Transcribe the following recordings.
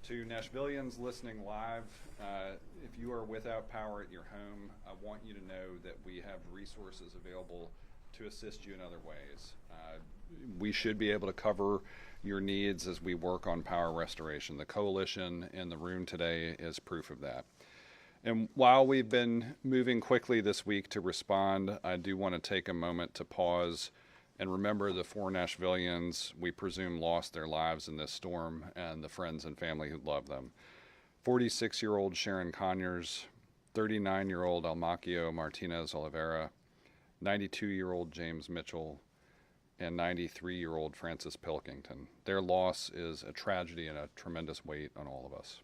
To Nashvillians listening live, if you are without power at your home, I want you to know that we have resources available to assist you in other ways. We should be able to cover your needs as we work on power restoration. The coalition in the room today is proof of that. And while we've been moving quickly this week to respond, I do want to take a moment to pause and remember the 4 Nashvillians we presume lost their lives in this storm and the friends and family who loved them. 46-year-old Sharon Conyers, 39-year-old Almacio Martinez Oliveira, 92-year-old James Mitchell, and 93-year-old Francis Pilkington. Their loss is a tragedy and a tremendous weight on all of us.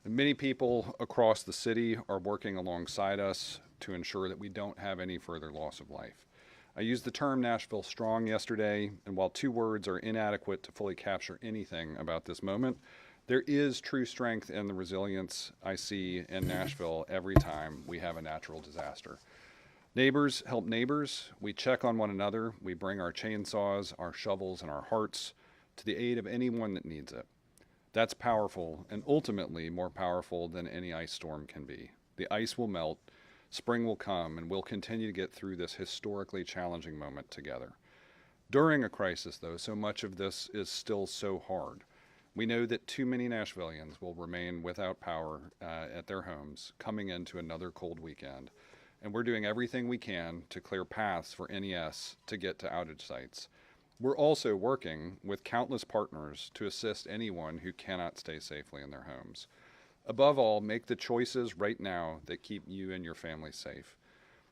Many people across the city are working alongside us to ensure that we don't have any further loss of life. I used the term Nashville Strong yesterday, and while 2 words are inadequate to fully capture anything about this moment, there is true strength in the resilience I see in Nashville every time we have a natural disaster. Neighbors help neighbors. We check on one another. We bring our chainsaws, our shovels, and our hearts to the aid of anyone that needs it. That's powerful, and ultimately more powerful than any ice storm can be. The ice will melt, spring will come, and we'll continue to get through this historically challenging moment together. During a crisis, though, so much of this is still so hard. We know that too many Nashvillians will remain without power at their homes coming into another cold weekend, and we're doing everything we can to clear paths for NES to get to outage sites. We're also working with countless partners to assist anyone who cannot stay safely in their homes. Above all, make the choices right now that keep you and your family safe.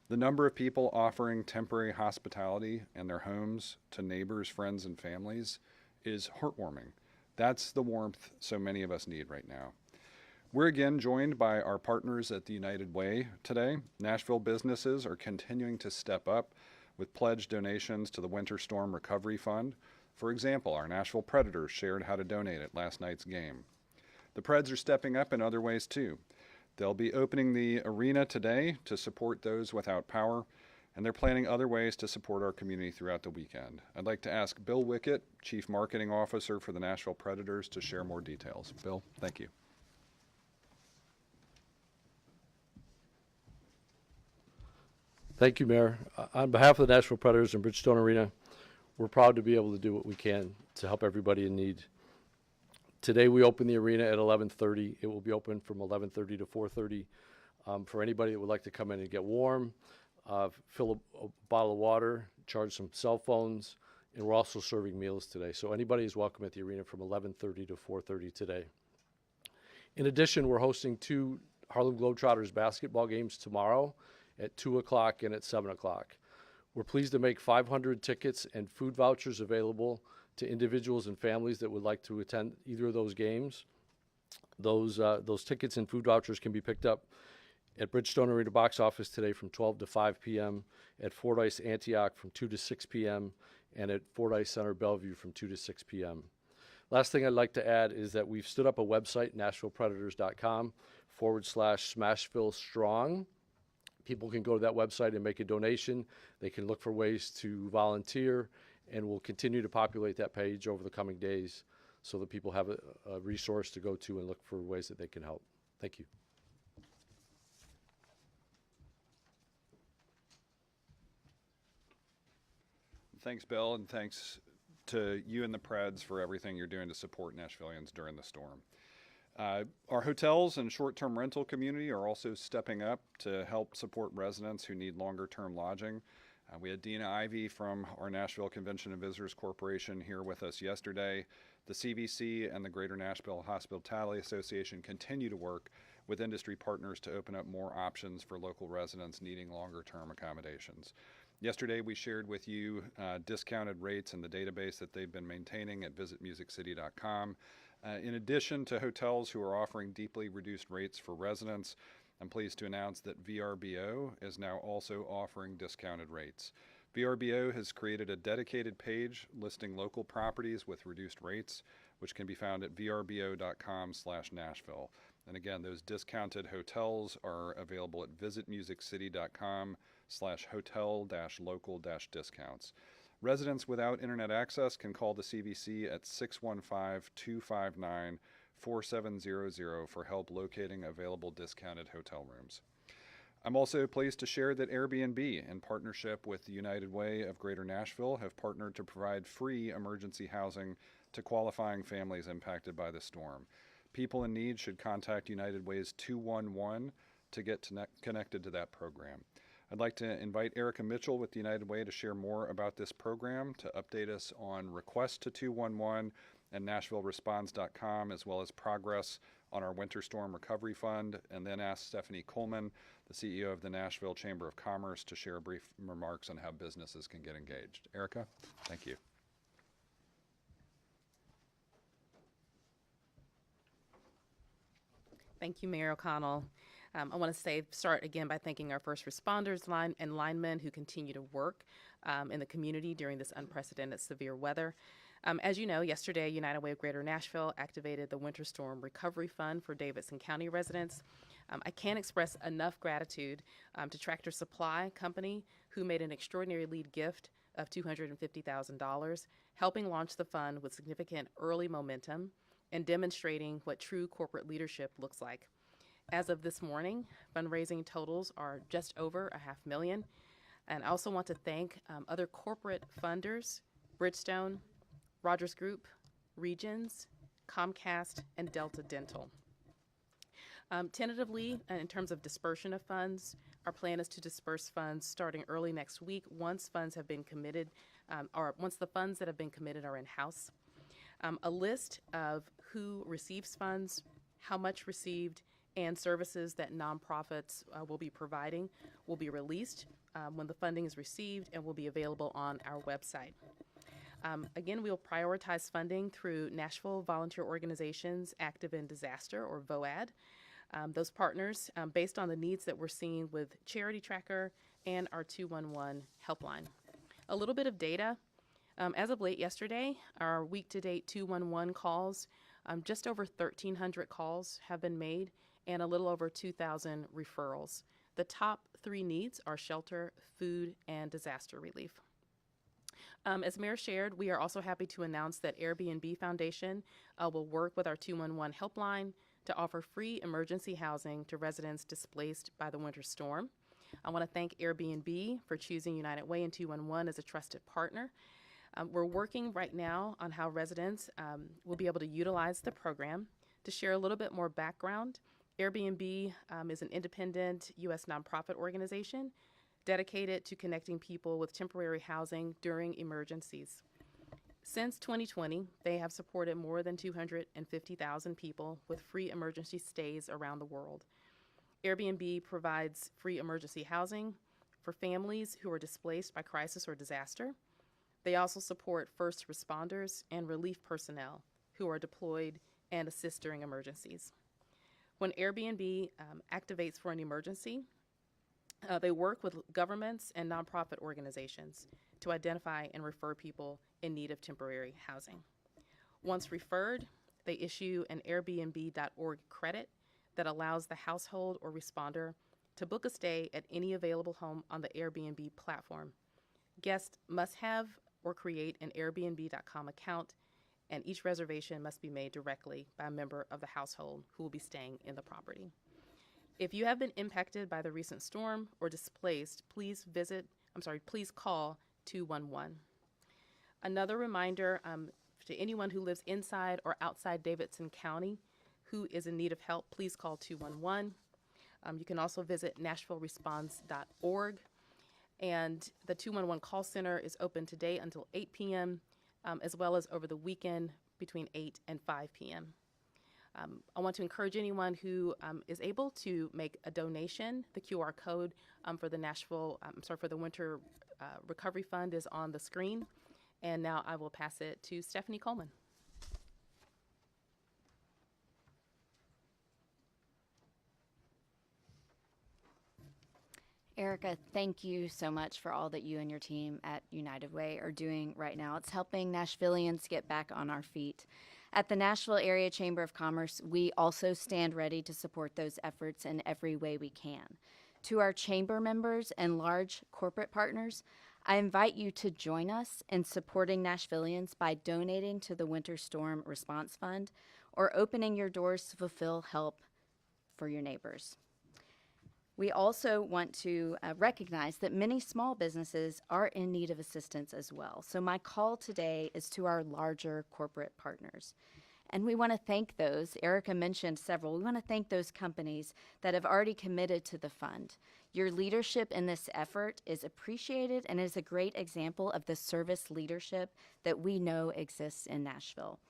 The number of people offering temporary hospitality in their homes to neighbors, friends, and families is heartwarming. That's the warmth so many of us need right now. We're again joined by our partners at the United Way today. Nashville businesses are continuing to step up with pledged donations to the Winter Storm Recovery Fund. For example, our Nashville Predators shared how to donate at last night's game. The Preds are stepping up in other ways too. They'll be opening the arena today to support those without power, and they're planning other ways to support our community throughout the weekend. I'd like to ask Bill Wickett, Chief Marketing Officer for the Nashville Predators, to share more details. Bill, thank you. Thank you, Mayor. On behalf of the Nashville Predators and Bridgestone Arena, we're proud to be able to do what we can to help everybody in need. Today we open the arena at 11:30. It will be open from 11:30 to 4:30 for anybody that would like to come in and get warm, fill a bottle of water, charge some cell phones, and we're also serving meals today. So anybody is welcome at the arena from 11:30 to 4:30 today. In addition, we're hosting 2 Harlem Globetrotters basketball games tomorrow at 2 o'clock and at 7 o'clock. We're pleased to make 500 tickets and food vouchers available to individuals and families that would like to attend either of those games. Those tickets and food vouchers can be picked up at Bridgestone Arena box office today from 12 to 5 p.m., at Fordyce Antioch from 2 to 6 p.m., and at Fordyce Center Bellevue from 2 to 6 p.m. Last thing I'd like to add is that we've stood up a website, NashvillePredators.com/Smashville Strong. People can go to that website and make a donation. They can look for ways to volunteer, and we'll continue to populate that page over the coming days so that people have a resource to go to and look for ways that they can help. Thank you. Thanks, Bill, and thanks to you and the Preds for everything you're doing to support Nashvillians during the storm. Our hotels and short-term rental community are also stepping up to help support residents who need longer-term lodging. We had Dina Ivey from our Nashville Convention and Visitors Corporation here with us yesterday. The CVC and the Greater Nashville Hospitality Association continue to work with industry partners to open up more options for local residents needing longer-term accommodations. Yesterday, we shared with you discounted rates in the database that they've been maintaining at visitmusiccity.com. In addition to hotels who are offering deeply reduced rates for residents, I'm pleased to announce that VRBO is now also offering discounted rates. VRBO has created a dedicated page listing local properties with reduced rates, which can be found at vrbo.com/Nashville. And again, those discounted hotels are available at visitmusiccity.com/hotel-local-discounts. Residents without internet access can call the CVC at 615-259-4700 for help locating available discounted hotel rooms. I'm also pleased to share that Airbnb, in partnership with the United Way of Greater Nashville, have partnered to provide free emergency housing to qualifying families impacted by the storm. People in need should contact United Way's 211 to get connected to that program. I'd like to invite Erica Mitchell with the United Way to share more about this program, to update us on requests to 211 and NashvilleResponds.com, as well as progress on our Winter Storm Recovery Fund, and then ask Stephanie Coleman, the CEO of the Nashville Chamber of Commerce, to share brief remarks on how businesses can get engaged. Erica, thank you. Thank you, Mayor O'Connell. I want to start again by thanking our first responders and linemen who continue to work in the community during this unprecedented severe weather. As you know, yesterday, United Way of Greater Nashville activated the Winter Storm Recovery Fund for Davidson County residents. I can't express enough gratitude to Tractor Supply Company, who made an extraordinary lead gift of $250,000, helping launch the fund with significant early momentum and demonstrating what true corporate leadership looks like. As of this morning, fundraising totals are just over $500,000. And I also want to thank other corporate funders, Bridgestone, Rogers Group, Regions, Comcast, and Delta Dental. Tentatively, in terms of dispersion of funds, our plan is to disperse funds starting early next week once funds have been committed, or once the funds that have been committed are in-house. A list of who receives funds, how much received, and services that nonprofits will be providing will be released when the funding is received and will be available on our website. Again, we will prioritize funding through Nashville Volunteer Organizations Active in Disaster, or VOAD. Those partners, based on the needs that we're seeing with Charity Tracker and our 211 helpline. A little bit of data. As of late yesterday, our week-to-date 211 calls, just over 1,300 calls have been made and a little over 2,000 referrals. The top three needs are shelter, food, and disaster relief. As Mayor shared, we are also happy to announce that Airbnb Foundation will work with our 211 helpline to offer free emergency housing to residents displaced by the winter storm. I want to thank Airbnb for choosing United Way and 211 as a trusted partner. We're working right now on how residents will be able to utilize the program. To share a little bit more background, Airbnb is an independent U.S. nonprofit organization dedicated to connecting people with temporary housing during emergencies. Since 2020, they have supported more than 250,000 people with free emergency stays around the world. Airbnb provides free emergency housing for families who are displaced by crisis or disaster. They also support first responders and relief personnel who are deployed and assist during emergencies. When Airbnb activates for an emergency, they work with governments and nonprofit organizations to identify and refer people in need of temporary housing. Once referred, they issue an Airbnb.org credit that allows the household or responder to book a stay at any available home on the Airbnb platform. Guests must have or create an Airbnb.com account, and each reservation must be made directly by a member of the household who will be staying in the property. If you have been impacted by the recent storm or displaced, please call 211. Another reminder to anyone who lives inside or outside Davidson County who is in need of help, please call 211. You can also visit NashvilleResponds.org. And the 211 call center is open today until 8 p.m., as well as over the weekend between 8 and 5 p.m. I want to encourage anyone who is able to make a donation. The QR code for the Winter Recovery Fund is on the screen. And now I will pass it to Stephanie Coleman. Erica, thank you so much for all that you and your team at United Way are doing right now. It's helping Nashvillians get back on our feet. At the Nashville Area Chamber of Commerce, we also stand ready to support those efforts in every way we can. To our chamber members and large corporate partners, I invite you to join us in supporting Nashvillians by donating to the Winter Storm Response Fund or opening your doors to fulfill help for your neighbors. We also want to recognize that many small businesses are in need of assistance as well. So my call today is to our larger corporate partners. And we want to thank those, Erica mentioned several, we want to thank those companies that have already committed to the fund. Your leadership in this effort is appreciated and is a great example of the service leadership that we know exists in Nashville.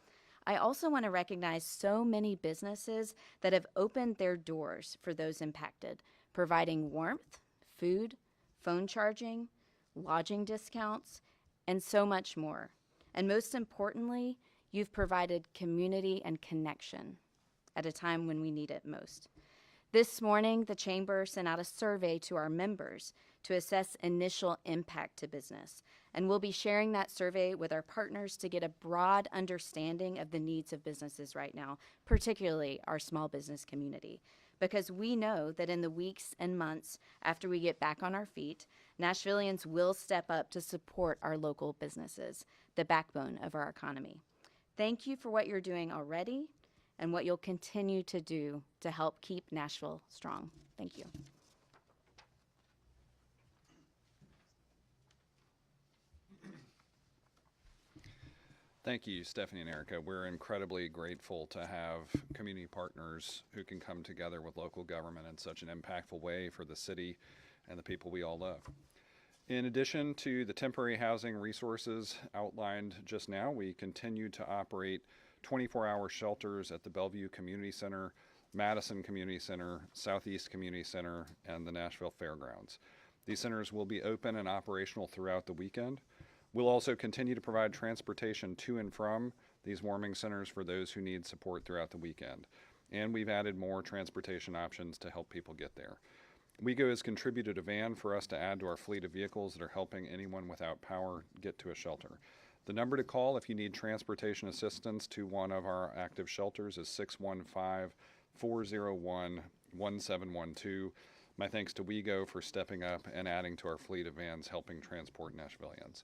I also want to recognize so many businesses that have opened their doors for those impacted, providing warmth, food, phone charging, lodging discounts, and so much more. And most importantly, you've provided community and connection at a time when we need it most. This morning, the Chamber sent out a survey to our members to assess initial impact to business, and we'll be sharing that survey with our partners to get a broad understanding of the needs of businesses right now, particularly our small business community. Because we know that in the weeks and months after we get back on our feet, Nashvillians will step up to support our local businesses, the backbone of our economy. Thank you for what you're doing already and what you'll continue to do to help keep Nashville strong. Thank you. Thank you, Stephanie and Erica. We're incredibly grateful to have community partners who can come together with local government in such an impactful way for the city and the people we all love. In addition to the temporary housing resources outlined just now, we continue to operate 24-hour shelters at the Bellevue Community Center, Madison Community Center, Southeast Community Center, and the Nashville Fairgrounds. These centers will be open and operational throughout the weekend. We'll also continue to provide transportation to and from these warming centers for those who need support throughout the weekend. And we've added more transportation options to help people get there. WeGo has contributed a van for us to add to our fleet of vehicles that are helping anyone without power get to a shelter. The number to call if you need transportation assistance to one of our active shelters is 615-401-1712. My thanks to WeGo for stepping up and adding to our fleet of vans helping transport Nashvillians.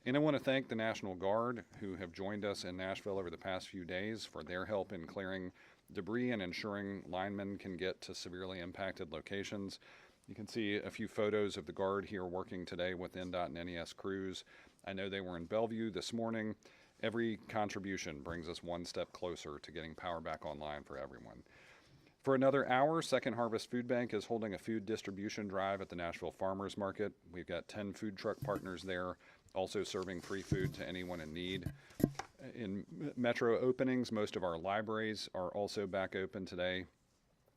And I want to thank the National Guard who have joined us in Nashville over the past few days for their help in clearing debris and ensuring linemen can get to severely impacted locations. You can see a few photos of the Guard here working today with NDOT and NES crews. I know they were in Bellevue this morning. Every contribution brings us one step closer to getting power back online for everyone. For another hour, Second Harvest Food Bank is holding a food distribution drive at the Nashville Farmers Market. We've got 10 food truck partners there, also serving free food to anyone in need. In metro openings, most of our libraries are also back open today.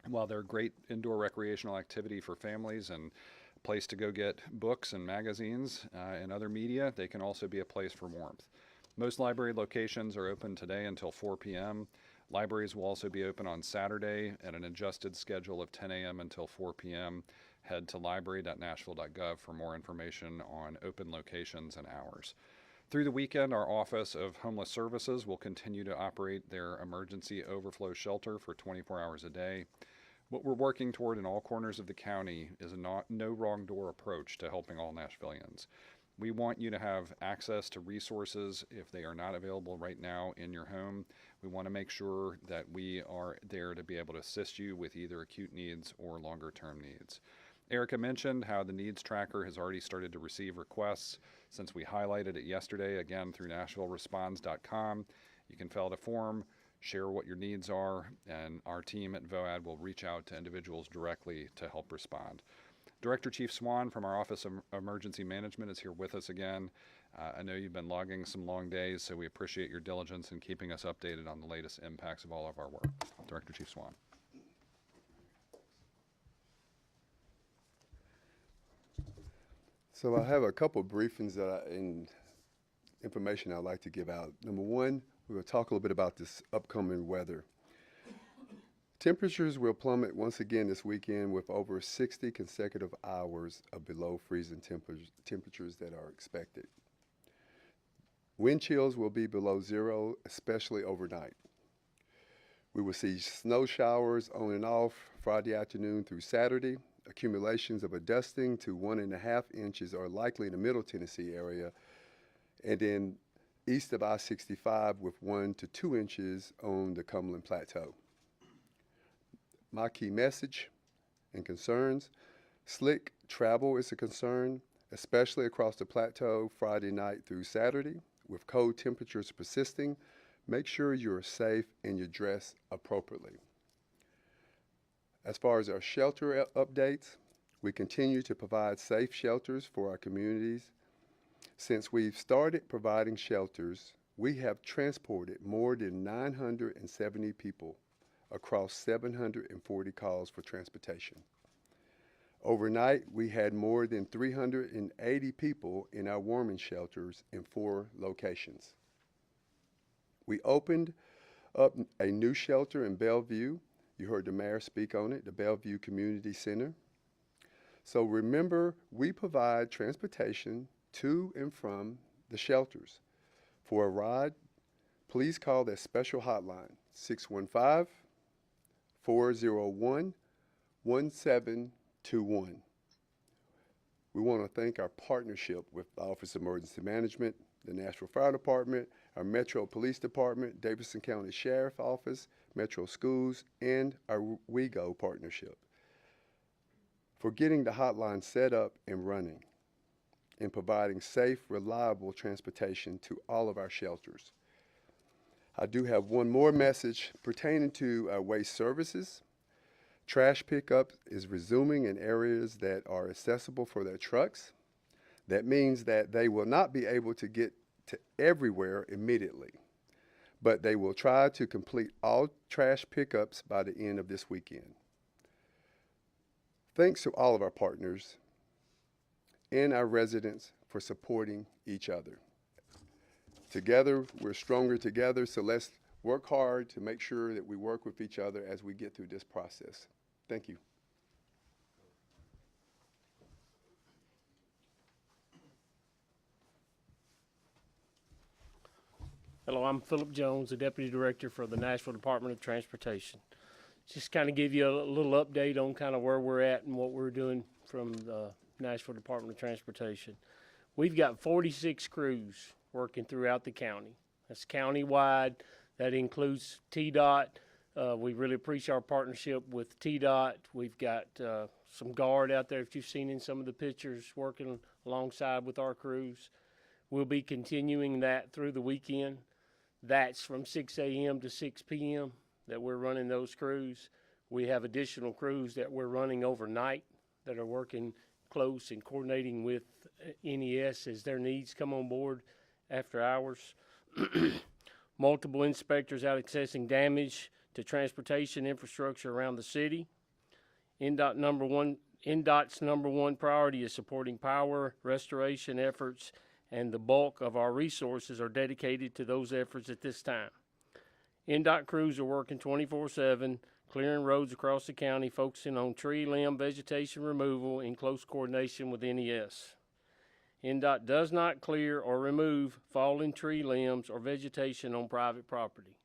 While they're great indoor recreational activity for families and a place to go get books and magazines and other media, they can also be a place for warmth. Most library locations are open today until 4 p.m. Libraries will also be open on Saturday at an adjusted schedule of 10 a.m. until 4 p.m. Head to library.nashville.gov for more information on open locations and hours. Through the weekend, our Office of Homeless Services will continue to operate their emergency overflow shelter for 24 hours a day. What we're working toward in all corners of the county is a no wrong door approach to helping all Nashvillians. We want you to have access to resources if they are not available right now in your home. We want to make sure that we are there to be able to assist you with either acute needs or longer term needs. Erica mentioned how the needs tracker has already started to receive requests since we highlighted it yesterday, again through NashvilleResponds.com. You can fill out a form, share what your needs are, and our team at VOAD will reach out to individuals directly to help respond. Director Chief Swan from our Office of Emergency Management is here with us again. I know you've been logging some long days, so we appreciate your diligence in keeping us updated on the latest impacts of all of our work. Director Chief Swan. So I have a couple of briefings and information I'd like to give out. Number one, we're going to talk a little bit about this upcoming weather. Temperatures will plummet once again this weekend with over 60 consecutive hours of below freezing temperatures that are expected. Wind chills will be below zero, especially overnight. We will see snow showers on and off Friday afternoon through Saturday, Accumulations of a dusting to 1.5 inches are likely in the Middle Tennessee area, and then east of I-65 with 1 to 2 inches on the Cumberland Plateau. My key message and concerns: slick travel is a concern, especially across the plateau Friday night through Saturday. With cold temperatures persisting, make sure you're safe and you dress appropriately. As far as our shelter updates, we continue to provide safe shelters for our communities. Since we've started providing shelters, we have transported more than 970 people across 740 calls for transportation. Overnight, we had more than 380 people in our warming shelters in 4 locations. We opened up a new shelter in Bellevue. You heard the mayor speak on it, the Bellevue Community Center. So remember, we provide transportation to and from the shelters. For a ride, please call that special hotline, 615-401-1721. We want to thank our partnership with the Office of Emergency Management, the Nashville Fire Department, our Metro Police Department, Davidson County Sheriff Office, Metro Schools, and our WeGo partnership for getting the hotline set up and running and providing safe, reliable transportation to all of our shelters. I do have one more message pertaining to our waste services. Trash pickup is resuming in areas that are accessible for their trucks. That means that they will not be able to get to everywhere immediately, but they will try to complete all trash pickups by the end of this weekend. Thanks to all of our partners and our residents for supporting each other. Together, we're stronger together, so let's work hard to make sure that we work with each other as we get through this process. Thank you. Hello, I'm Philip Jones, the Deputy Director for the Nashville Department of Transportation. Just kind of give you a little update on kind of where we're at and what we're doing from the Nashville Department of Transportation. We've got 46 crews working throughout the county. That's county-wide. That includes TDOT. We really appreciate our partnership with TDOT. We've got some guard out there, if you've seen in some of the pictures, working alongside with our crews. We'll be continuing that through the weekend. That's from 6 a.m. to 6 p.m. that we're running those crews. We have additional crews that we're running overnight that are working close and coordinating with NES as their needs come on board after hours. Multiple inspectors out assessing damage to transportation infrastructure around the city. NDOT's number one priority is supporting power restoration efforts, and the bulk of our resources are dedicated to those efforts at this time. NDOT crews are working 24/7, clearing roads across the county, focusing on tree, limb, vegetation removal in close coordination with NES. NDOT does not clear or remove fallen tree limbs or vegetation on private property.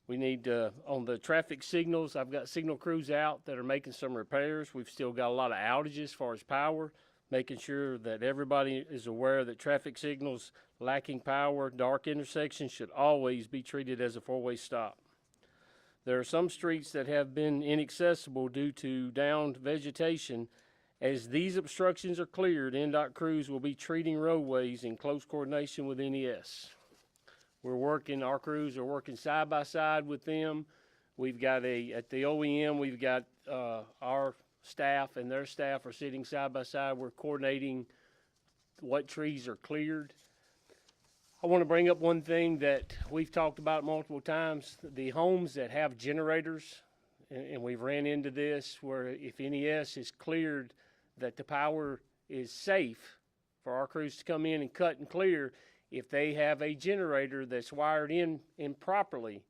We need, on the traffic signals, I've got signal crews out that are making some repairs. We've still got a lot of outages as far as power, making sure that everybody is aware that traffic signals lacking power, dark intersections should always be treated as a four-way stop. There are some streets that have been inaccessible due to downed vegetation. As these obstructions are cleared, NDOT crews will be treating roadways in close coordination with NES. Our crews are working side by side with them. We've got at the OEM, we've got our staff and their staff are sitting side by side. We're coordinating what trees are cleared. I want to bring up one thing that we've talked about multiple times. The homes that have generators, and we've ran into this, where if NES is cleared that the power is safe for our crews to come in and cut and clear, if they have a generator that's wired in improperly,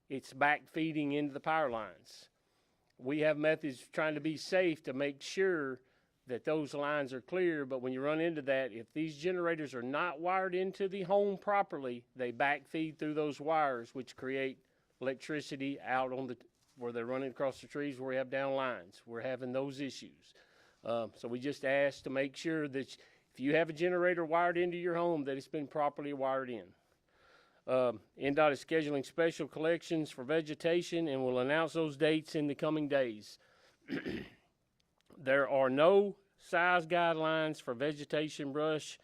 it's back feeding into the power lines. We have methods trying to be safe to make sure that those lines are clear, but when you run into that, if these generators are not wired into the home properly, they back feed through those wires, which create electricity out on where they're running across the trees, where we have down lines. We're having those issues. So we just ask to make sure that if you have a generator wired into your home, that it's been properly wired in. NDOT is scheduling special collections for vegetation and will announce those dates in the coming days. There are no size guidelines for vegetation brush,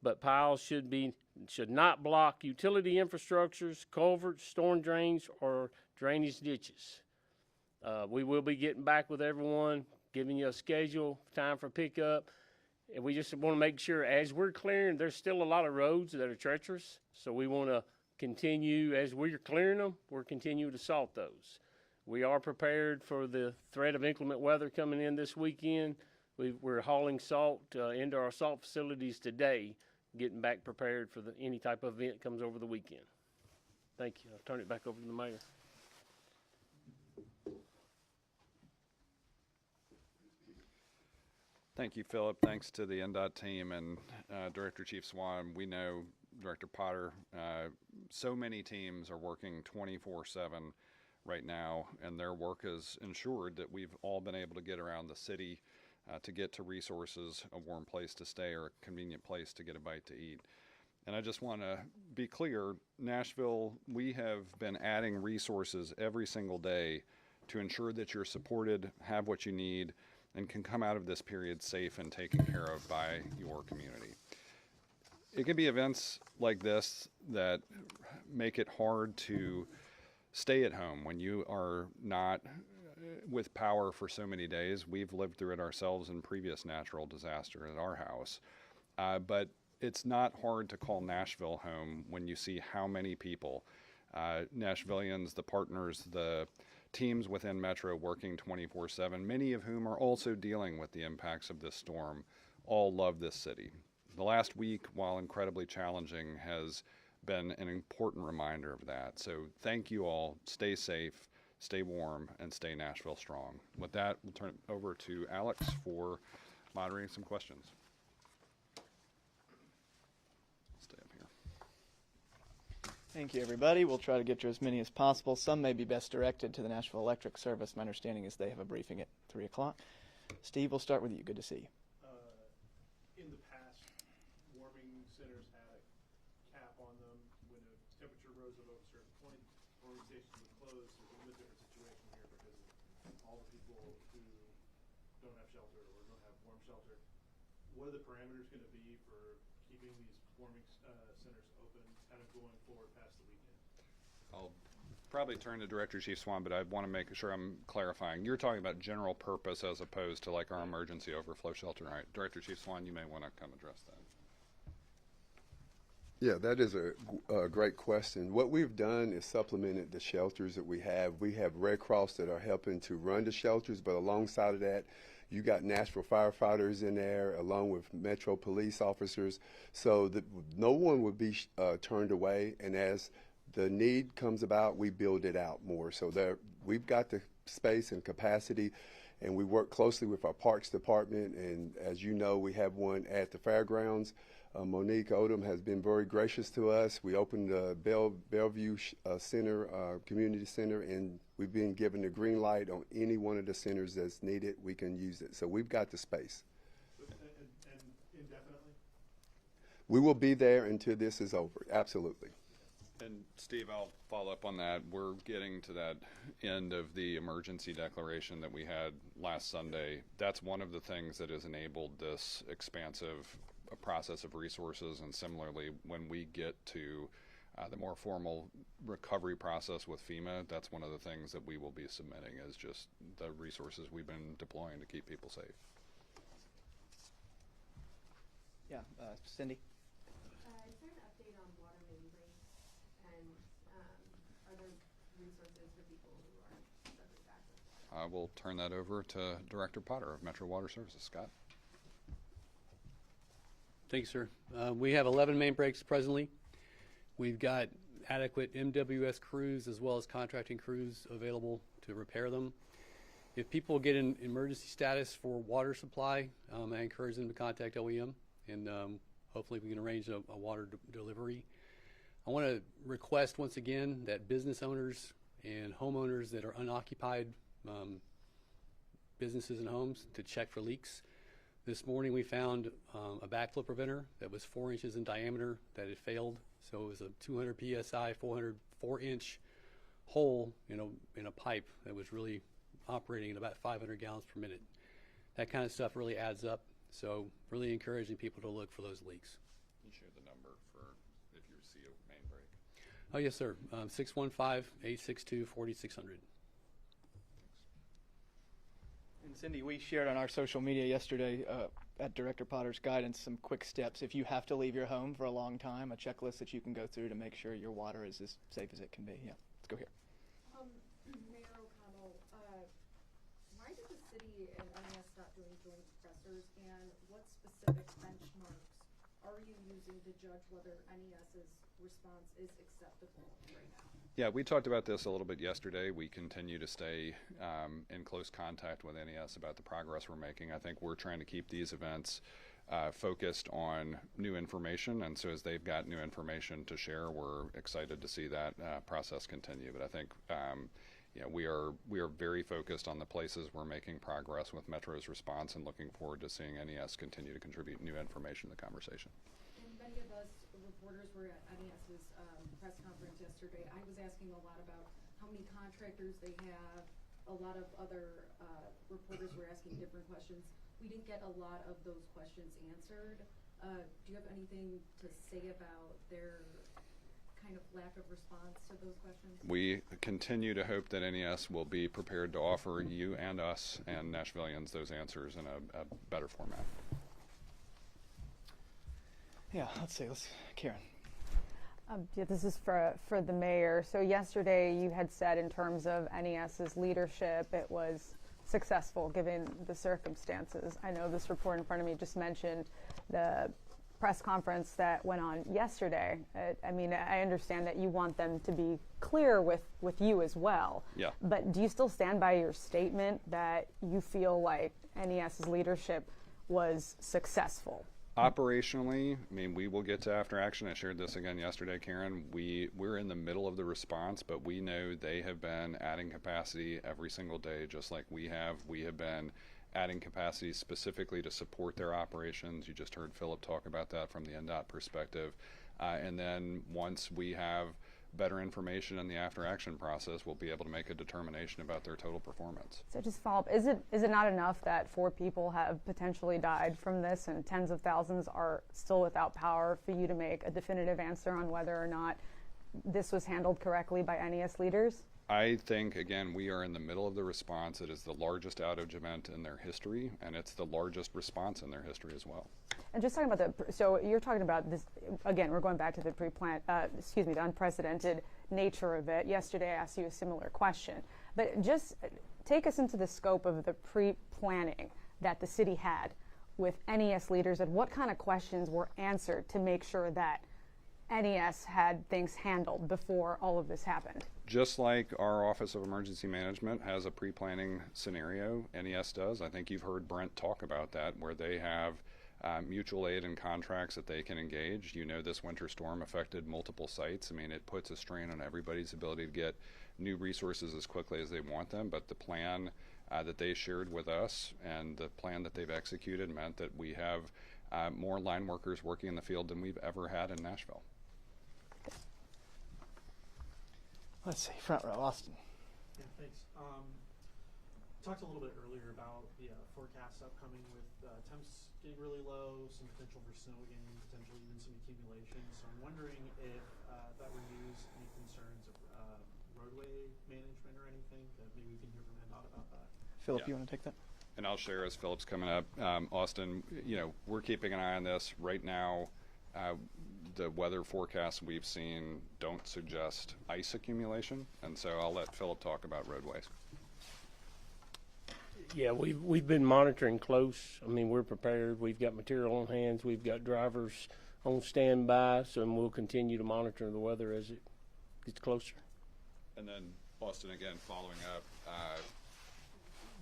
but piles should not block utility infrastructures, culverts, storm drains, or drainage ditches. We will be getting back with everyone, giving you a schedule, time for pickup. And we just want to make sure as we're clearing, there's still a lot of roads that are treacherous. So we want to continue, as we're clearing them, we're continuing to salt those. We are prepared for the threat of inclement weather coming in this weekend. We're hauling salt into our salt facilities today, getting back prepared for any type of event comes over the weekend. Thank you. I'll turn it back over to the mayor. Thank you, Philip. Thanks to the NDOT team and Director Chief Swan. We know Director Potter, so many teams are working 24/7 right now, and their work has ensured that we've all been able to get around the city to get to resources, a warm place to stay, or a convenient place to get a bite to eat. And I just want to be clear, Nashville, we have been adding resources every single day to ensure that you're supported, have what you need, and can come out of this period safe and taken care of by your community. It can be events like this that make it hard to stay at home when you are not with power for so many days. We've lived through it ourselves in previous natural disaster at our house. But it's not hard to call Nashville home when you see how many people, Nashvillians, the partners, the teams within Metro working 24/7, many of whom are also dealing with the impacts of this storm, all love this city. The last week, while incredibly challenging, has been an important reminder of that. So thank you all. Stay safe, stay warm, and stay Nashville strong. With that, we'll turn it over to Alex for moderating some questions. Stay up here. Thank you, everybody. We'll try to get to as many as possible. Some may be best directed to the Nashville Electric Service. My understanding is they have a briefing at 3 o'clock. Steve, we'll start with you. Good to see you. In the past, warming centers had a cap on them. When the temperature rose above a certain point, warming stations would close. There's a little bit different situation here because of all the people who don't have shelter or don't have warm shelter. What are the parameters going to be for keeping these warming centers open, kind of going forward past the weekend? I'll probably turn to Director Chief Swan, but I want to make sure I'm clarifying. You're talking about general purpose as opposed to like our emergency overflow shelter. All right, Director Chief Swan, you may want to come address that. Yeah, that is a great question. What we've done is supplemented the shelters that we have. We have Red Cross that are helping to run the shelters, but alongside of that, you got Nashville firefighters in there, along with Metro police officers, so that no one would be turned away. And as the need comes about, we build it out more. So there, we've got the space and capacity, and we work closely with our Parks Department. And as you know, we have one at the fairgrounds. Monique Odom has been very gracious to us. We opened the Bellevue Center, Community Center, and we've been given the green light on any one of the centers that's needed. We can use it. So we've got the space. And indefinitely? We will be there until this is over. Absolutely. And Steve, I'll follow up on that. We're getting to that end of the emergency declaration that we had last Sunday. That's one of the things that has enabled this expansive process of resources. And similarly, when we get to the more formal recovery process with FEMA, that's one of the things that we will be submitting as just the resources we've been deploying to keep people safe. Yeah, Cindy. Is there an update on water main breaks, and are there resources for people who are struggling to access water? I will turn that over to Director Potter of Metro Water Services. Scott. Thanks, sir. We have 11 main breaks presently. We've got adequate MWS crews as well as contracting crews available to repair them. If people get in emergency status for water supply, I encourage them to contact OEM, and hopefully we can arrange a water delivery. I want to request once again that business owners and homeowners that are unoccupied, businesses and homes, to check for leaks. This morning we found a backflow preventer that was 4 inches in diameter that had failed. So it was a 200 psi, 4-inch hole in a pipe that was really operating at about 500 gallons per minute. That kind of stuff really adds up. So really encouraging people to look for those leaks. You share the number for if you see a main break. Oh, yes, sir. 615-862-4600. And Cindy, we shared on our social media yesterday at Director Potter's guidance some quick steps if you have to leave your home for a long time, a checklist that you can go through to make sure your water is as safe as it can be. Yeah, let's go here. Mayor O'Connell, why did the city and NES stop doing joint pressers, and what specific benchmarks are you using to judge whether NES's response is acceptable right now? Yeah, we talked about this a little bit yesterday. We continue to stay in close contact with NES about the progress we're making. I think we're trying to keep these events focused on new information, and so as they've got new information to share, we're excited to see that process continue. But I think we are very focused on the places we're making progress with Metro's response, and looking forward to seeing NES continue to contribute new information to the conversation. And many of us reporters were at NES's press conference yesterday. I was asking a lot about how many contractors they have. A lot of other reporters were asking different questions. We didn't get a lot of those questions answered. Do you have anything to say about their kind of lack of response to those questions? We continue to hope that NES will be prepared to offer you and us and Nashvillians those answers in a better format. Yeah, Karen. Yeah, this is for the mayor. So yesterday you had said in terms of NES's leadership, it was successful given the circumstances. I know this report in front of me just mentioned the press conference that went on yesterday. I understand that you want them to be clear with you as well. Yeah. But do you still stand by your statement that you feel like NES's leadership was successful? Operationally, we will get to after action. I shared this again yesterday, Karen. We're in the middle of the response, but we know they have been adding capacity every single day, just like we have. We have been adding capacity specifically to support their operations. You just heard Philip talk about that from the NDOT perspective. And then once we have better information in the after action process, we'll be able to make a determination about their total performance. So just follow up, is it not enough that 4 people have potentially died from this and tens of thousands are still without power for you to make a definitive answer on whether or not this was handled correctly by NES leaders? I think, again, we are in the middle of the response. It is the largest outage event in their history, and it's the largest response in their history as well. And just talking about so you're talking about this, again, we're going back to the the unprecedented nature of it. Yesterday I asked you a similar question, but just take us into the scope of the pre-planning that the city had with NES leaders, and what kind of questions were answered to make sure that NES had things handled before all of this happened. Just like our Office of Emergency Management has a pre-planning scenario, NES does. I think you've heard Brent talk about that, where they have mutual aid and contracts that they can engage. You know, this winter storm affected multiple sites. It puts a strain on everybody's ability to get new resources as quickly as they want them, but the plan that they shared with us and the plan that they've executed meant that we have more line workers working in the field than we've ever had in Nashville. Let's see, front row, Austin. Yeah, thanks. Talked a little bit earlier about the forecast upcoming with temps getting really low, some potential for snow again, potentially even some accumulation. So I'm wondering if that renews any concerns of roadway management or anything, that maybe we can hear from NDOT about that. Philip, Yeah. you want to take that? And I'll share as Philip's coming up. Austin, we're keeping an eye on this right now. The weather forecasts we've seen don't suggest ice accumulation, and so I'll let Philip talk about roadways. Yeah, we've been monitoring close. We're prepared. We've got material on hands. We've got drivers on standby, so we'll continue to monitor the weather as it gets closer. And then Austin, again, following up,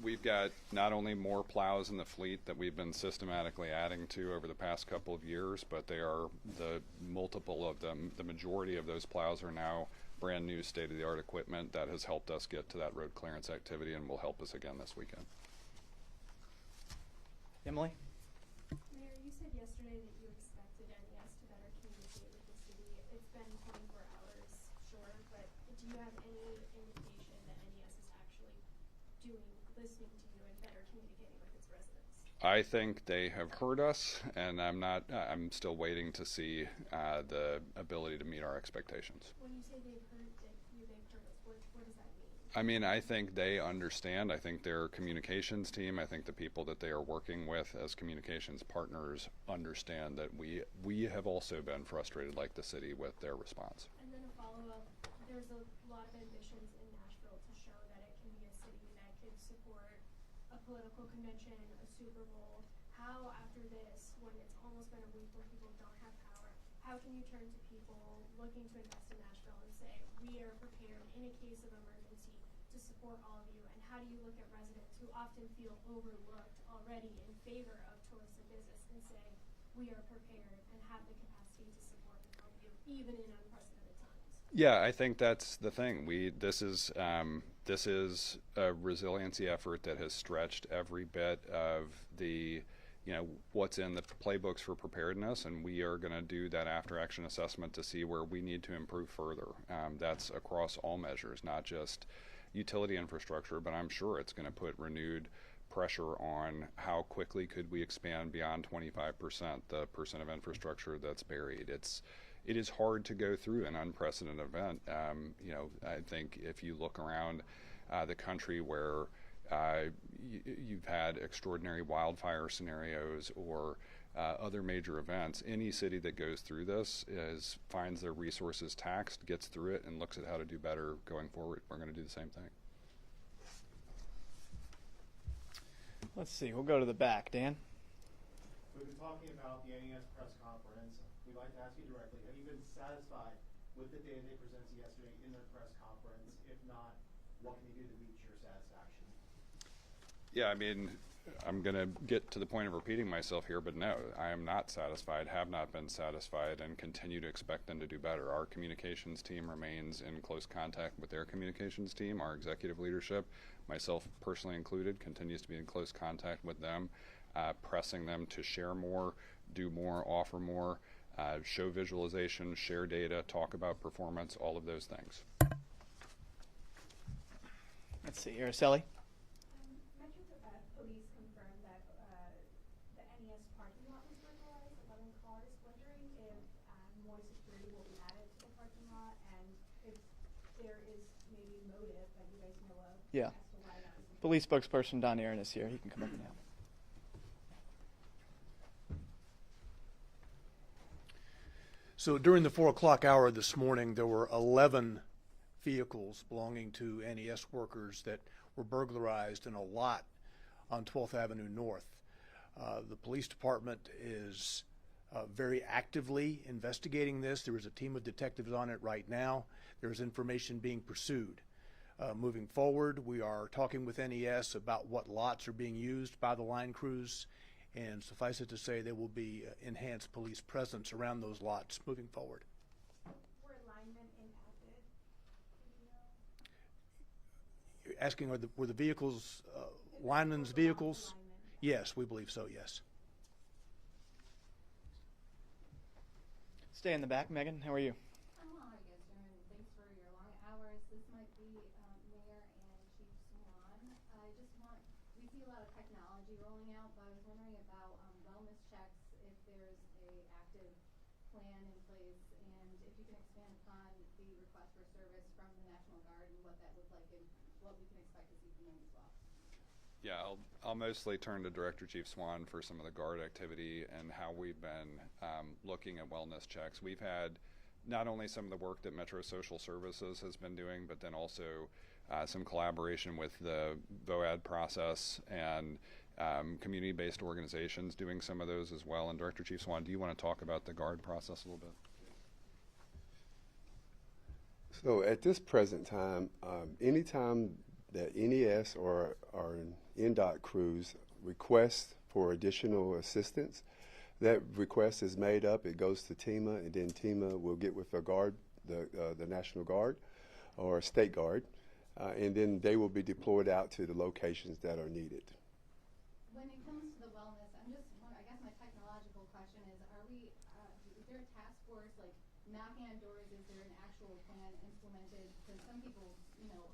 we've got not only more plows in the fleet that we've been systematically adding to over the past couple of years, but they are the multiple of them. The majority of those plows are now brand new state-of-the-art equipment that has helped us get to that road clearance activity and will help us again this weekend. Emily? Mayor, you said yesterday that you expected NES to better communicate with the city. It's been 24 hours, sure, but do you have any indication that NES is actually listening to you and better communicating with its residents? I think they have heard us, and I'm still waiting to see the ability to meet our expectations. When you say they've heard us, what does that mean? I mean, I think they understand. I think their communications team, I think the people that they are working with as communications partners understand that we have also been frustrated like the city with their response. And then a follow-up, there's a lot of ambitions in Nashville to show that it can be a city that could support a political convention, a Super Bowl. How, after this, when it's almost been a week when people don't have power, how can you turn to people looking to invest in Nashville and say, we are prepared in a case of emergency to support all of you? And how do you look at residents who often feel overlooked already in favor of tourists and business and say, we are prepared and have the capacity to support and help you even in unprecedented times? Yeah, I think that's the thing. This is a resiliency effort that has stretched every bit of the, what's in the playbooks for preparedness, and we are going to do that after-action assessment to see where we need to improve further. That's across all measures, not just utility infrastructure, but I'm sure it's going to put renewed pressure on how quickly could we expand beyond 25%, the percent of infrastructure that's buried. It is hard to go through an unprecedented event. I think if you look around the country where you've had extraordinary wildfire scenarios or other major events, any city that goes through this finds their resources taxed, gets through it, and looks at how to do better going forward. We're going to do the same thing. Let's see. We'll go to the back. Dan? We've been talking about the NES press conference. We'd like to ask you directly, have you been satisfied with the data they presented yesterday in their press conference? If not, what can you do to reach your satisfaction? Yeah, I mean, I'm going to get to the point of repeating myself here, but no, I am not satisfied, have not been satisfied, and continue to expect them to do better. Our communications team remains in close contact with their communications team. Our executive leadership, myself personally included, continues to be in close contact with them, pressing them to share more, do more, offer more, show visualization, share data, talk about performance, all of those things. Let's see. Araceli? Metro Police confirmed that the NES parking lot was burglarized, 11 cars. Wondering if more security will be added to the parking lot and if there is maybe motive that you guys know of Yeah. as to why that was the case. Police spokesperson Don Aaron is here. He can come up now. So during the 4 o'clock hour this morning, there were 11 vehicles belonging to NES workers that were burglarized in a lot on 12th Avenue North. The police department is very actively investigating this. There is a team of detectives on it right now. There is information being pursued. Moving forward, we are talking with NES about what lots are being used by the line crews, and suffice it to say there will be enhanced police presence around those lots moving forward. Were linemen impacted? Do you know? You're asking, were the vehicles linemen's vehicles? Yes, we believe so, yes. Stay in the back. Megan, how are you? I'm well. How are you guys doing? Thanks for your long hours. This might be Mayor and Chief Swan. We see a lot of technology rolling out, but I was wondering about wellness checks, if there's a active plan in place, and if you can expand upon the request for service from the National Guard and what that looked like and what we can expect to see from them as well. Yeah, I'll mostly turn to Director Chief Swan for some of the Guard activity and how we've been looking at wellness checks. We've had not only some of the work that Metro Social Services has been doing, but then also some collaboration with the VOAD process and community-based organizations doing some of those as well. And Director Chief Swan, do you want to talk about the Guard process a little bit? So at this present time, anytime that NES or NDOT crews request for additional assistance, that request is made up, it goes to TEMA, and then TEMA will get with the Guard, the National Guard, or a state guard, and then they will be deployed out to the locations that are needed. When it comes to the wellness, I'm just wondering, I guess my technological question is, is there a task force, like knocking on doors, is there an actual plan implemented? Because some people,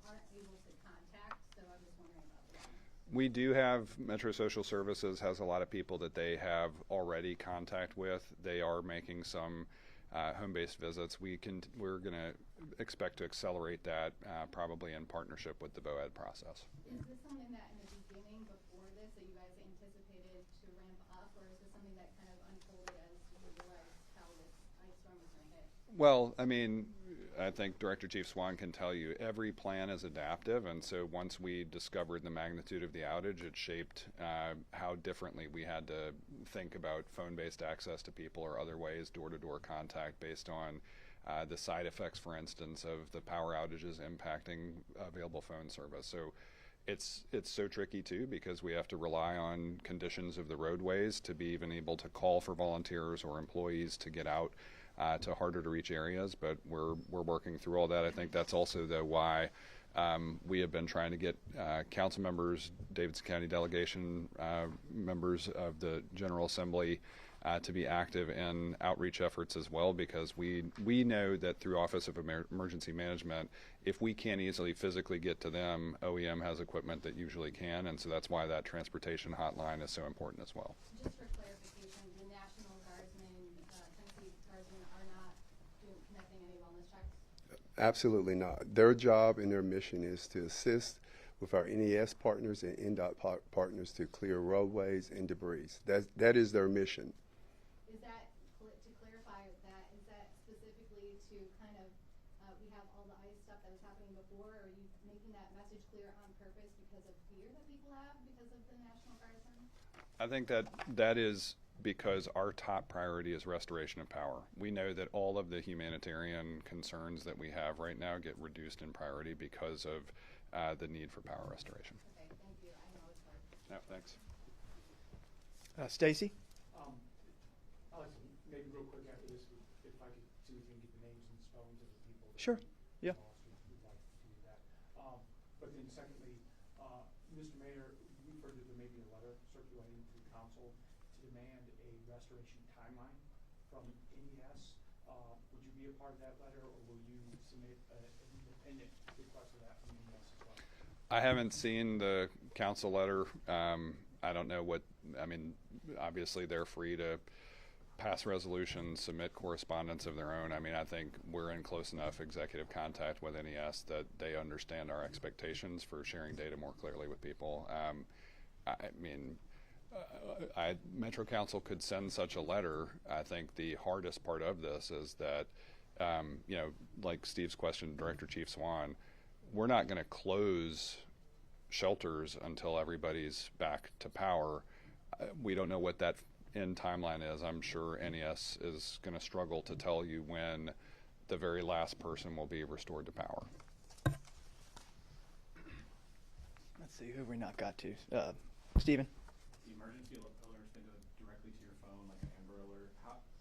aren't able to contact, so I'm just wondering about that. We do have Metro Social Services has a lot of people that they have already contact with. They are making some home-based visits. We're going to expect to accelerate that probably in partnership with the BOED process. Is this something that in the beginning, before this, that you guys anticipated to ramp up, or is this something that kind of unfolded as you realized how this ice storm was going to hit? Well, I mean, I think Director Chief Swan can tell you every plan is adaptive, and so once we discovered the magnitude of the outage, it shaped how differently we had to think about phone-based access to people or other ways, door-to-door contact based on the side effects, for instance, of the power outages impacting available phone service. So it's so tricky too, because we have to rely on conditions of the roadways to be even able to call for volunteers or employees to get out to harder to reach areas, but we're working through all that. I think that's also though why we have been trying to get council members, Davidson County delegation members of the General Assembly to be active in outreach efforts as well, because we know that through Office of Emergency Management, if we can't easily physically get to them, OEM has equipment that usually can, and so that's why that transportation hotline is so important as well. Just for clarification, the National Guardsmen, Tennessee Guardsmen are not conducting any wellness checks? Absolutely not. Their job and their mission is to assist with our NES partners and NDOT partners to clear roadways and debris. That is their mission. Is that, to clarify that, is that specifically to kind of, we have all the ice stuff that was happening before, or are you making that message clear on purpose because of fear that people have because of the National Guardsmen? I think that is because our top priority is restoration of power. We know that all of the humanitarian concerns that we have right now get reduced in priority because of the need for power restoration. Okay, thank you. I know it's hard. No, thanks. Stacy? Alex, maybe real quick after this, if I could see if we can get the names and spellings of the people. Sure. Yeah. We'd like to do that. But then secondly, Mr. Mayor, we've heard that there may be a letter circulating to the council to demand a restoration timeline from NES. Would you be a part of that letter, or will you submit an independent request of that from NES as well? I haven't seen the council letter. I don't know obviously they're free to pass resolutions, submit correspondence of their own. I think we're in close enough executive contact with NES that they understand our expectations for sharing data more clearly with people. Metro Council could send such a letter. I think the hardest part of this is that, like Steve's question, Director Chief Swan, we're not going to close shelters until everybody's back to power. We don't know what that end timeline is. I'm sure NES is going to struggle to tell you when the very last person will be restored to power. Let's see who we not got to. Stephen? The emergency alerts that go directly to your phone, like an Amber Alert.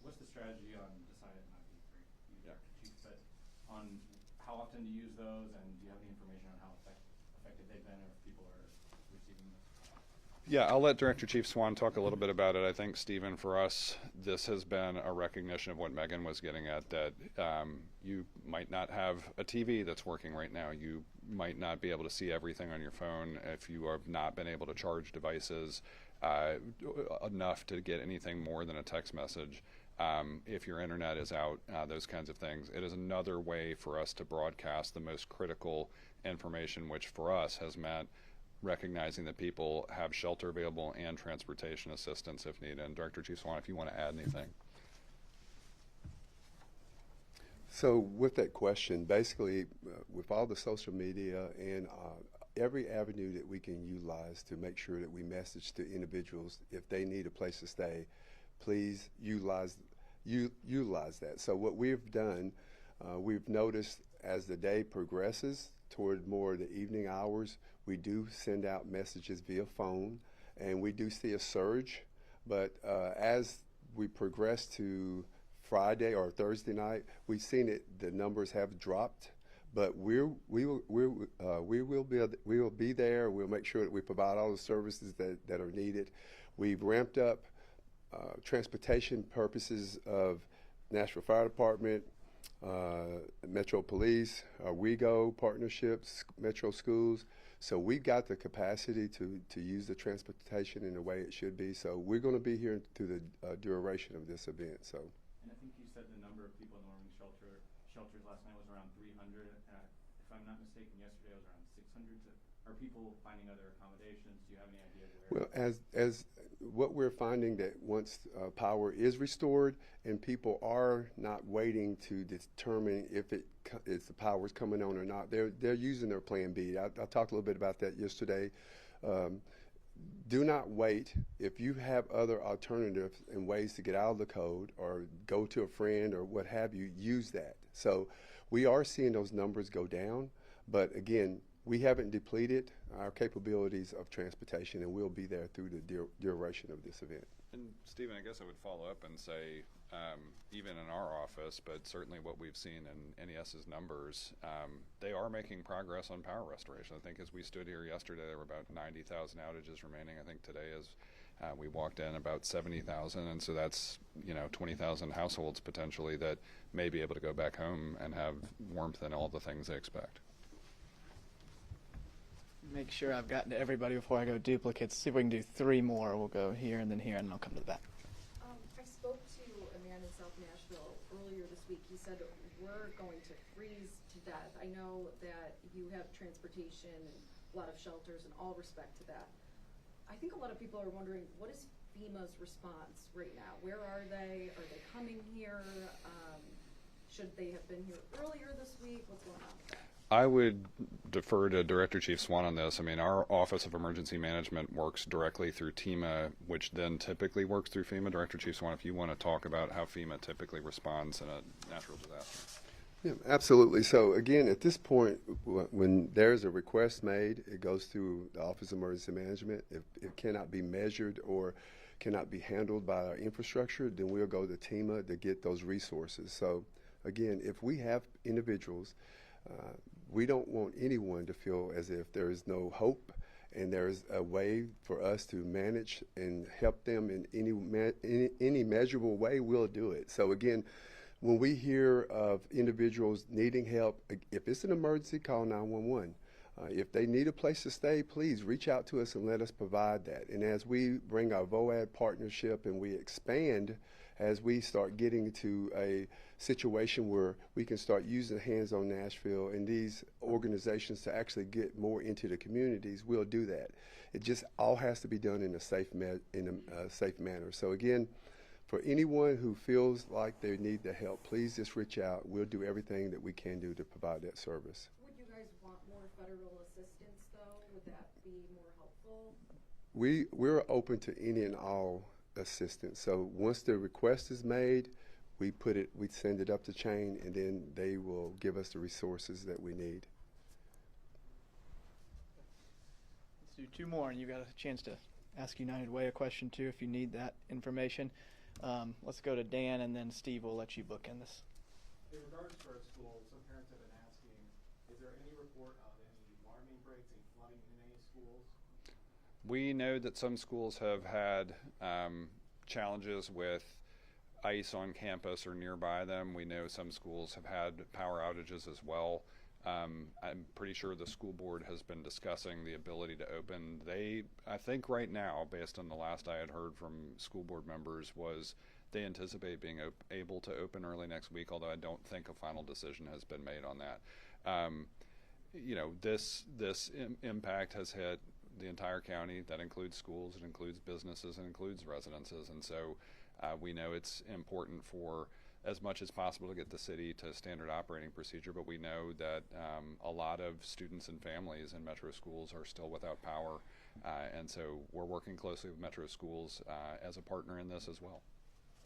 What's the strategy on deciding, not be for you, Dr. Chief, but on how often to use those, and do you have any information on how effective they've been, or if people are receiving this? Yeah, I'll let Director Chief Swan talk a little bit about it. I think, Stephen, for us, this has been a recognition of what Megan was getting at, that you might not have a TV that's working right now. You might not be able to see everything on your phone if you have not been able to charge devices enough to get anything more than a text message. If your internet is out, those kinds of things. It is another way for us to broadcast the most critical information, which for us has meant recognizing that people have shelter available and transportation assistance if needed. And Director Chief Swan, if you want to add anything. So with that question, basically, with all the social media and every avenue that we can utilize to make sure that we message to individuals if they need a place to stay, please utilize that. So what we've done, we've noticed as the day progresses toward more of the evening hours, we do send out messages via phone, and we do see a surge. But as we progress to Friday or Thursday night, we've seen the numbers have dropped, But we will be there. We'll make sure that we provide all the services that are needed. We've ramped up transportation purposes of Nashville Fire Department, Metro Police, WeGo partnerships, Metro Schools. So we've got the capacity to use the transportation in the way it should be. So we're going to be here through the duration of this event. So. And I think you said the number of people in the warming shelters last night was around 300. If I'm not mistaken, yesterday it was around 600. Are people finding other accommodations? Do you have any idea where? Well, as what we're finding that once power is restored and people are not waiting to determine if the power is coming on or not, they're using their plan B. I talked a little bit about that yesterday. Do not wait. If you have other alternatives and ways to get out of the code or go to a friend or what have you, use that. So we are seeing those numbers go down, but again, we haven't depleted our capabilities of transportation, and we'll be there through the duration of this event. And Stephen, I guess I would follow up and say, even in our office, but certainly what we've seen in NES's numbers, they are making progress on power restoration. I think as we stood here yesterday, there were about 90,000 outages remaining. I think today is we walked in about 70,000, and so that's 20,000 households potentially that may be able to go back home and have warmth and all the things they expect. Make sure I've gotten to everybody before I go duplicates. See if we can do 3 more. We'll go here, and then I'll come to the back. I spoke to a man in South Nashville earlier this week. He said, we're going to freeze to death. I know that you have transportation and a lot of shelters and all respect to that. I think a lot of people are wondering, what is FEMA's response right now? Where are they? Are they coming here? Should they have been here earlier this week? What's going on with that? I would defer to Director Chief Swan on this. I mean, our Office of Emergency Management works directly through TEMA, which then typically works through FEMA. Director Chief Swan, if you want to talk about how FEMA typically responds in a natural disaster. Yeah, absolutely. So again, at this point, when there's a request made, it goes through the Office of Emergency Management. If it cannot be measured or cannot be handled by our infrastructure, then we'll go to TEMA to get those resources. So again, if we have individuals, we don't want anyone to feel as if there is no hope and there's a way for us to manage and help them in any measurable way, we'll do it. So again, when we hear of individuals needing help, if it's an emergency, call 911. If they need a place to stay, please reach out to us and let us provide that. And as we bring our VOAD partnership and we expand, as we start getting to a situation where we can start using Hands on Nashville and these organizations to actually get more into the communities, we'll do that. It just all has to be done in a safe manner. So again, for anyone who feels like they need the help, please just reach out. We'll do everything that we can do to provide that service. Would you guys want more federal assistance, though? Would that be more helpful? We're open to any and all assistance. So once the request is made, we send it up the chain, and then they will give us the resources that we need. Let's do 2 more, and you got a chance to ask United Way a question too if you need that information. Let's go to Dan, and then Steve will let you bookend this. In regards to our schools, some parents have been asking, is there any report of any water main breaks and flooding in any schools? We know that some schools have had challenges with ice on campus or nearby them. We know some schools have had power outages as well. I'm pretty sure the school board has been discussing the ability to open. I think right now, based on the last I had heard from school board members, was they anticipate being able to open early next week, although I don't think a final decision has been made on that. This impact has hit the entire county. That includes schools, it includes businesses, it includes residences, and so we know it's important for as much as possible to get the city to standard operating procedure, but we know that a lot of students and families in metro schools are still without power, and so we're working closely with metro schools as a partner in this as well.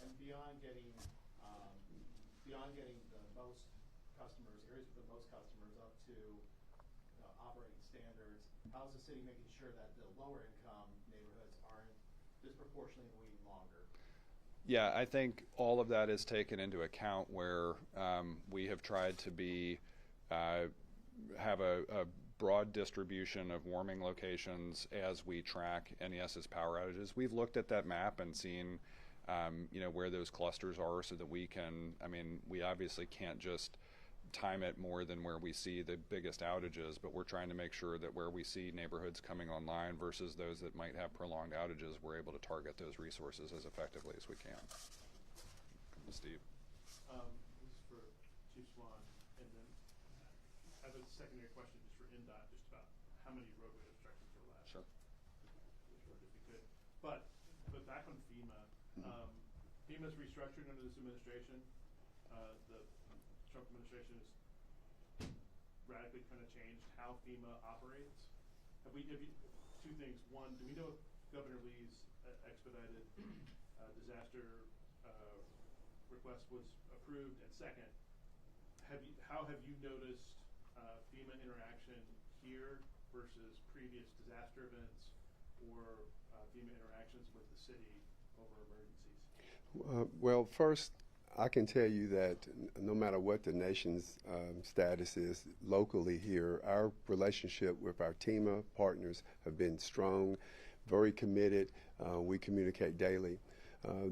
And beyond getting the most customers, areas with the most customers up to operating standards, how is the city making sure that the lower income neighborhoods aren't disproportionately waiting longer? Yeah, I think all of that is taken into account where we have tried to be have a broad distribution of warming locations as we track NES's power outages. We've looked at that map and seen, where those clusters are so that we can, we obviously can't just time it more than where we see the biggest outages, but we're trying to make sure that where we see neighborhoods coming online versus those that might have prolonged outages, we're able to target those resources as effectively as we can. Steve. This is for Chief Swan, and then I have a secondary question just for NDOT, just about how many roadway obstructions are left. Sure. If you could. But back on FEMA, FEMA's restructured under this administration. The Trump administration has radically kind of changed how FEMA operates. Have you, two things. One, do we know if Governor Lee's expedited disaster request was approved? And second, how have you noticed FEMA interaction here versus previous disaster events or FEMA interactions with the city over emergencies? Well, first, I can tell you that no matter what the nation's status is locally here, our relationship with our TEMA partners have been strong, very committed. We communicate daily.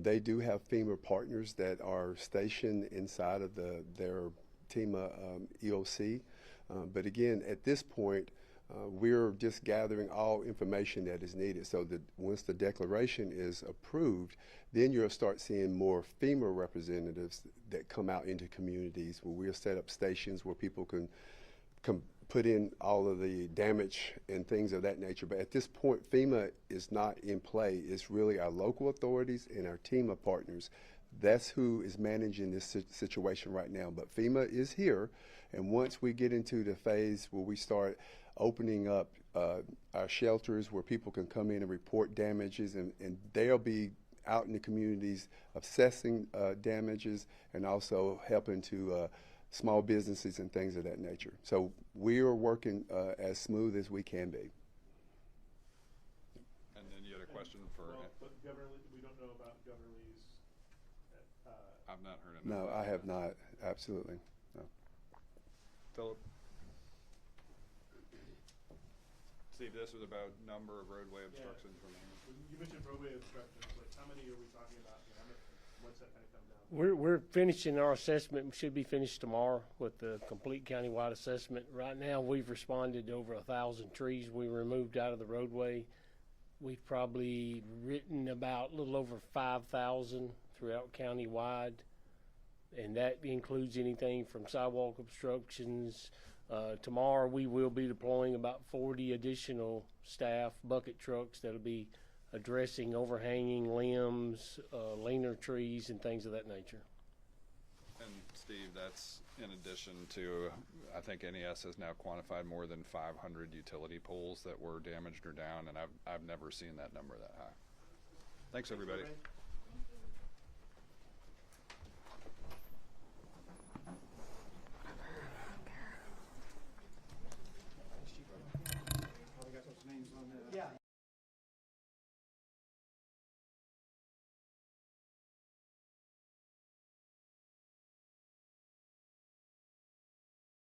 They do have FEMA partners that are stationed inside of their TEMA EOC. But again, at this point, we're just gathering all information that is needed so that once the declaration is approved, then you'll start seeing more FEMA representatives that come out into communities where we'll set up stations where people can put in all of the damage and things of that nature. But at this point, FEMA is not in play. It's really our local authorities and our TEMA partners. That's who is managing this situation right now. But FEMA is here, and once we get into the phase where we start opening up our shelters where people can come in and report damages, and they'll be out in the communities assessing damages and also helping to small businesses and things of that nature. So we are working as smooth as we can be. And then you had a question for... But Governor Lee, we don't know about Governor Lee's... I've not heard of it. No, I have not. Absolutely. No. Philip? Steve, this was about number of roadway obstructions remaining. You mentioned roadway obstructions. Like, how many are we talking about? What's that kind of come down? We're finishing our assessment. We should be finished tomorrow with the complete countywide assessment. Right now, we've responded to over 1,000 trees we removed out of the roadway. We've probably written about a little over 5,000 throughout countywide, and that includes anything from sidewalk obstructions. Tomorrow, we will be deploying about 40 additional staff bucket trucks that'll be addressing overhanging limbs, leaner trees, and things of that nature. And Steve, that's in addition to, I think NES has now quantified more than 500 utility poles that were damaged or down, and I've never seen that number that high. Thanks, everybody.